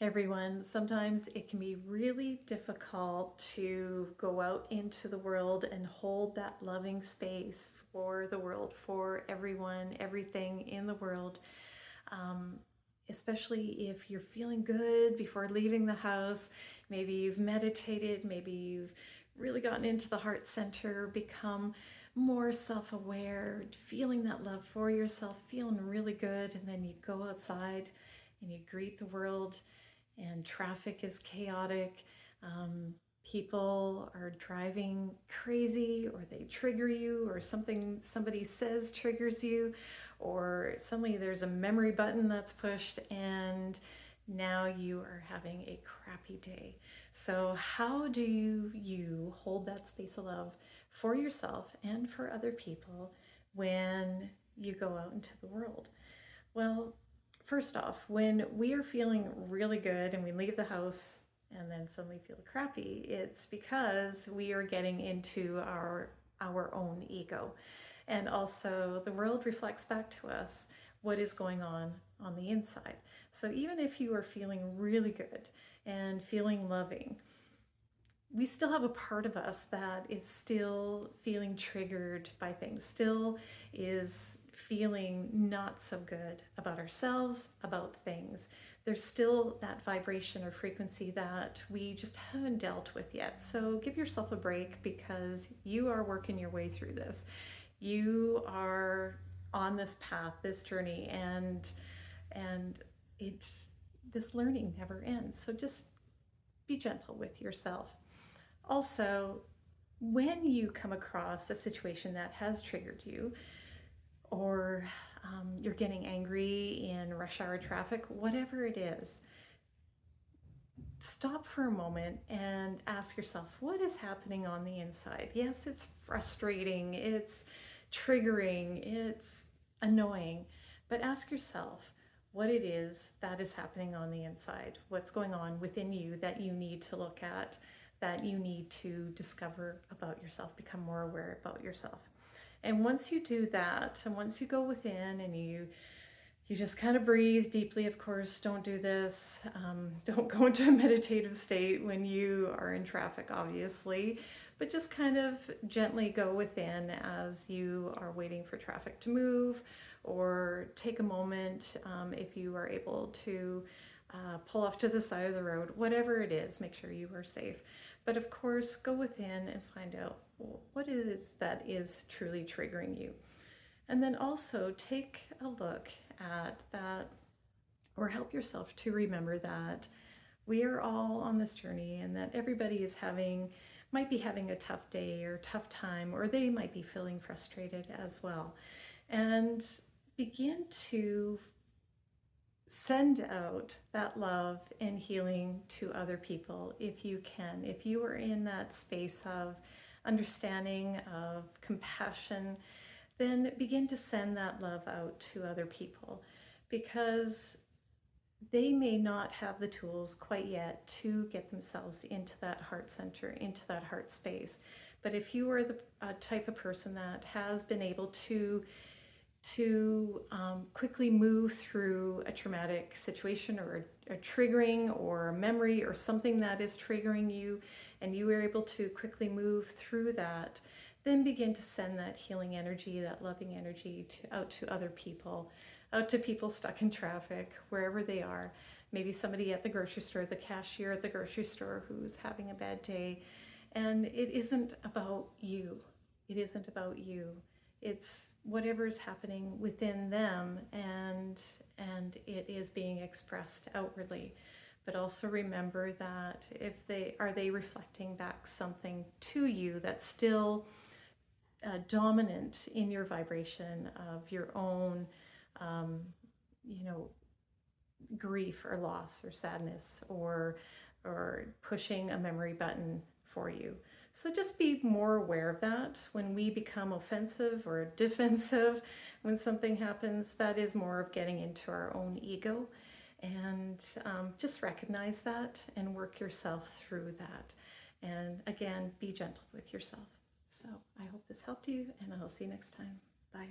Everyone, sometimes it can be really difficult to go out into the world and hold that loving space for the world, for everyone, everything in the world. Um, Especially if you're feeling good before leaving the house. Maybe you've meditated, maybe you've really gotten into the heart center, become more self-aware, feeling that love for yourself, feeling really good, and then you go outside and you greet the world and traffic is chaotic. People are driving crazy, or they trigger you, or something somebody says triggers you, or suddenly there's a memory button that's pushed and now you are having a crappy day. So how do you hold that space of love for yourself and for other people when you go out into the world? Well, first off, when we are feeling really good and we leave the house and then suddenly feel crappy, it's because we are getting into our own ego. And also the world reflects back to us what is going on the inside. So even if you are feeling really good and feeling loving, we still have a part of us that is still feeling triggered by things, still is feeling not so good about ourselves, about things. There's still that vibration or frequency that we just haven't dealt with yet. So give yourself a break, because you are working your way through this. You are on this path, this journey, and it's this learning never ends. So just be gentle with yourself. Also, when you come across a situation that has triggered you, or you're getting angry in rush hour traffic, whatever it is, stop for a moment and ask yourself, what is happening on the inside? Yes, it's frustrating, it's triggering, it's annoying, but ask yourself what it is that is happening on the inside. What's going on within you that you need to look at, that you need to discover about yourself, become more aware about yourself. And once you do that, and once you go within and you just kind of breathe deeply. Of course, don't do this. Don't go into a meditative state when you are in traffic, obviously, but just kind of gently go within as you are waiting for traffic to move, or take a moment if you are able to pull off to the side of the road, whatever it is, make sure you are safe. But of course, go within and find out what it is that is truly triggering you. And then also take a look at that, or help yourself to remember that we are all on this journey, and that everybody is might be having a tough day or tough time, or they might be feeling frustrated as well. And begin to send out that love and healing to other people if you can. If you are in that space of understanding, of compassion, then begin to send that love out to other people, because they may not have the tools quite yet to get themselves into that heart center, into that heart space. But if you are the type of person that has been able to quickly move through a traumatic situation, or a triggering or a memory or something that is triggering you, and you are able to quickly move through that, then begin to send that healing energy, that loving energy out to other people, out to people stuck in traffic, wherever they are. Maybe somebody at the grocery store, the cashier at the grocery store who's having a bad day. And it isn't about you. It isn't about you. It's whatever is happening within them, and it is being expressed outwardly. But also remember that if they reflecting back something to you that's still dominant in your vibration of your own, grief or loss or sadness, or pushing a memory button for you. So just be more aware of that. When we become offensive or defensive, when something happens, that is more of getting into our own ego. And just recognize that and work yourself through that. And again, be gentle with yourself. So I hope this helped you, and I'll see you next time. Bye.